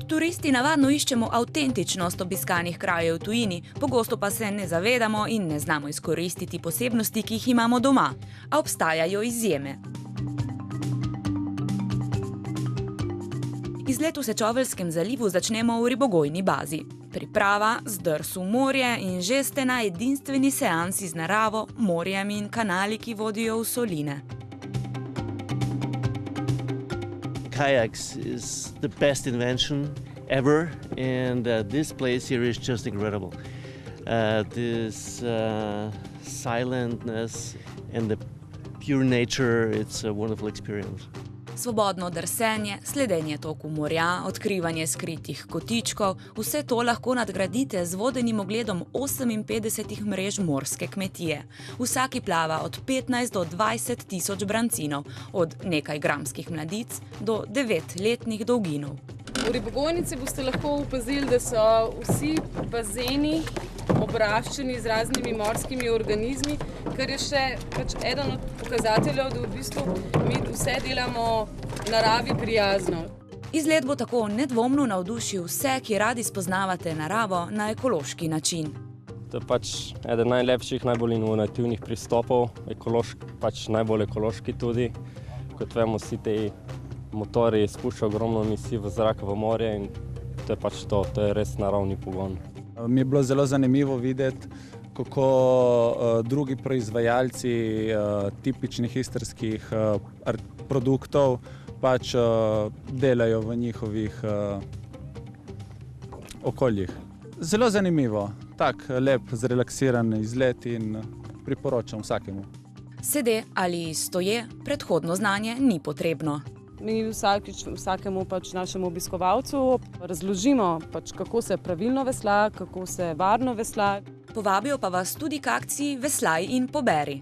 Turisti navadno iščemo avtentičnost obiskanih krajev v tujini, pogosto pa se ne zavedamo in ne znamo izkoristiti posebnosti, ki jih imamo doma. A obstajajo izjeme. Izlet v Sečoveljskem zalivu začnemo v ribogojni bazi. Priprava, zdrs v morje in že ste na edinstveni seansi z naravo, morjem in kanali, ki vodijo v soline. Kayaks is the best invention ever, and this place here is just incredible. This silentness and the pure nature, it's a wonderful experience. Svobodno drsenje, sledenje toku morja, odkrivanje skritih kotičkov, vse to lahko nadgradite z vodenim ogledom 58 mrež morske kmetije. Vsaki plava od 15 do 20 tisoč brancinov, od nekaj gramskih mladic do 9-letnih dolginov. V ribogojnici boste lahko opazili, da so vsi bazeni obraščeni z raznimi morskimi organizmi, kar je še eden od pokazateljev, da v bistvu mi vse delamo naravi prijazno. Izlet bo tako nedvomno navdušil vse, ki radi spoznavate naravo na ekološki način. To je eden najlepših, najbolj inovativnih pristopov, najbolj ekološki tudi. Kot vemo, vsi te motorji spuščajo ogromno emisij v zrak, v morje in to je res naravni pogon. Mi je bilo zelo zanimivo videti, kako drugi proizvajalci tipičnih istrskih produktov delajo v njihovih okoljih. Zelo zanimivo, tak lep, zrelaksiran izlet in priporočam vsakemu. Sede ali stoje, predhodno znanje ni potrebno. Mi vsakemu našemu obiskovalcu razložimo, kako se pravilno vesla, kako se varno vesla. Povabijo pa vas tudi k akciji Veslaj in poberi.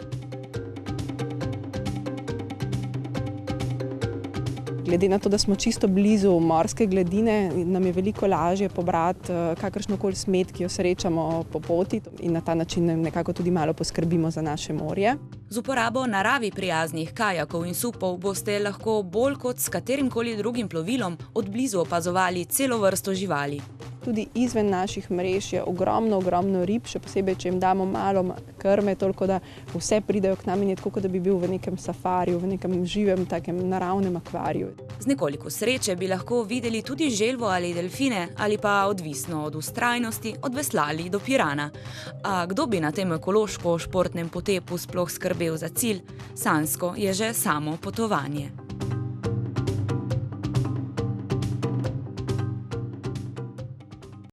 Glede na to, da smo čisto blizu morske gladine, nam je veliko lažje pobrati kakršnokoli smet, ki jo srečamo po poti in na ta način nekako tudi malo poskrbimo za naše morje. Z uporabo naravi prijaznih kajakov in supov boste lahko bolj kot s katerimkoli drugim plovilom od blizu opazovali celo vrsto živali. Tudi izven naših mrež je ogromno rib, še posebej, če jim damo malo krme, toliko da vse pridejo k nam in je tako, da bi bil v nekem safariju, v nekem živem, takem naravnem akvariju. Z nekoliko sreče bi lahko videli tudi želvo ali delfine, ali pa odvisno od vztrajnosti, od veslali do Pirana. A kdo bi na tem ekološko-športnem potepu sploh skrbel za cilj? Sanjsko je že samo potovanje.